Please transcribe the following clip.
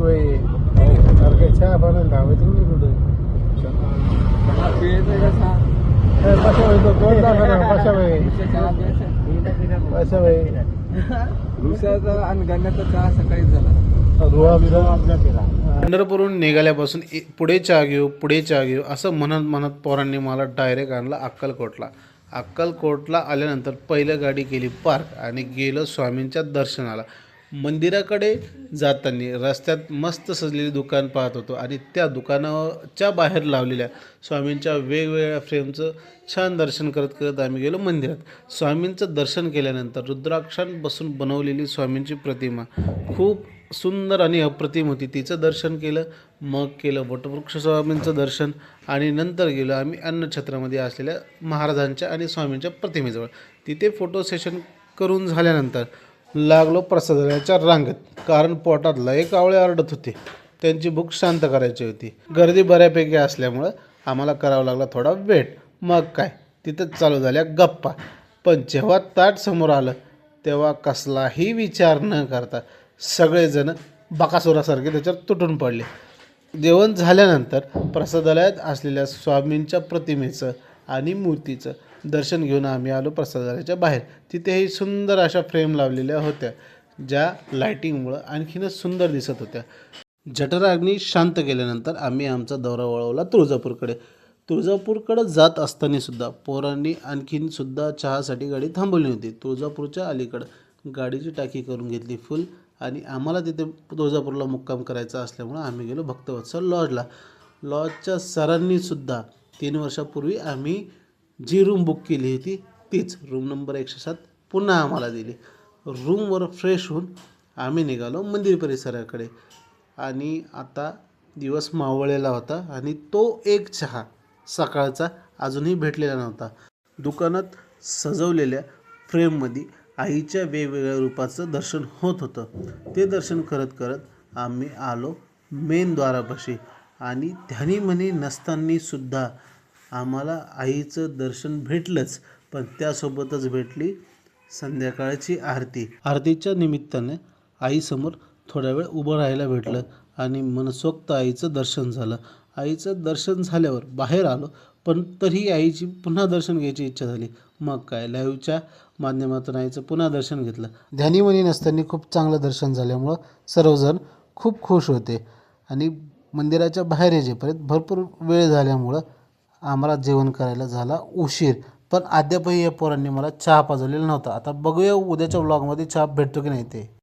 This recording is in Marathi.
बाई सारखं चहा बनवून धावत तुम्ही कुठे कशा बाई तो कोण दाखवा कशा बाई कशा बाई ऋषाचा आणि गण्याचा चहा सकाळीच झाला. पंढरपूरहून निघाल्यापासून पुढे चहा घेऊ पुढे चहा घेऊ असं म्हणत म्हणत पोरांनी मला डायरेक्ट आणला अक्कलकोटला. अक्कलकोटला आल्यानंतर पहिलं गाडी केली पार्क आणि गेलो स्वामींच्या दर्शनाला. मंदिराकडे जाताना रस्त्यात मस्त सजलेली दुकान पाहत होतो आणि त्या दुकानाच्या बाहेर लावलेल्या स्वामींच्या वेगवेगळ्या फ्रेमचं छान दर्शन करत करत आम्ही गेलो मंदिरात. स्वामींचं दर्शन केल्यानंतर रुद्राक्षांपासून बनवलेली स्वामींची प्रतिमा खूप सुंदर आणि अप्रतिम होती. तिचं दर्शन केलं. मग केलं वटवृक्ष स्वामींचं दर्शन आणि नंतर गेलो आम्ही अन्नछत्रामध्ये असलेल्या महाराजांच्या आणि स्वामींच्या प्रतिमेजवळ. तिथे फोटो सेशन करून झाल्यानंतर लागलो प्रसादाच्या रांगेत, कारण पोटात लय कावळे आरडत होते. त्यांची भूक शांत करायची होती. गर्दी बऱ्यापैकी असल्यामुळं आम्हाला करावं लागला थोडा वेट. मग काय तिथंच चालू झाल्या गप्पा. पण जेव्हा ताट समोर आलं तेव्हा कसलाही विचार न करता सगळेजण बकासुरासारखे त्याच्यावर तुटून पडले. जेवण झाल्यानंतर प्रसादालयात असलेल्या स्वामींच्या प्रतिमेचं आणि मूर्तीचं दर्शन घेऊन आम्ही आलो प्रसादालयाच्या बाहेर. तिथेही सुंदर अशा फ्रेम लावलेल्या होत्या, ज्या लायटिंगमुळं आणखीनच सुंदर दिसत होत्या. जठराग्नी शांत केल्यानंतर आम्ही आमचा दौरा वळवला तुळजापूरकडे. तुळजापूरकडं जात असतानासुद्धा पोरांनी आणखीनसुद्धा चहासाठी गाडी थांबवली होती. तुळजापूरच्या अलीकडं गाडीची टाकी करून घेतली फुल आणि आम्हाला तिथे तुळजापूरला मुक्काम करायचा असल्यामुळं आम्ही गेलो भक्तवत्सल लॉजला. लॉजच्या सरांनीसुद्धा 3 वर्षापूर्वी आम्ही जी रूम बुक केली होती तीच रूम नंबर 107 पुन्हा आम्हाला दिली. रूमवर फ्रेश होऊन आम्ही निघालो मंदिर परिसराकडे. आणि आता दिवस मावळलेला होता आणि तो एक चहा सकाळचा अजूनही भेटलेला नव्हता. दुकानात सजवलेल्या फ्रेममध्ये आईच्या वेगवेगळ्या रूपाचं दर्शन होत होतं. ते दर्शन करत करत आम्ही आलो मेन द्वारापाशी आणि ध्यानी मनी नसतानासुद्धा आम्हाला आईचं दर्शन भेटलंच. पण त्यासोबतच भेटली संध्याकाळची आरती. आरतीच्या निमित्ताने आईसमोर थोड्या वेळ उभं राहायला भेटलं आणि मनसोक्त आईचं दर्शन झालं. आईचं दर्शन झाल्यावर बाहेर आलो, पण तरीही आईची पुन्हा दर्शन घ्यायची इच्छा झाली. मग काय लाईव्हच्या माध्यमातून आईचं पुन्हा दर्शन घेतलं. ध्यानीमनी नसताना खूप चांगलं दर्शन झाल्यामुळं सर्वजण खूप खुश होते आणि मंदिराच्या बाहेर येजेपर्यंत भरपूर वेळ झाल्यामुळं आम्हाला जेवण करायला झाला उशीर. पण अद्यापही या पोरांनी मला चहा पाजवलेला नव्हता. आता बघूया उद्याच्या व्लॉगमध्ये चहा भेटतो की नाही ते.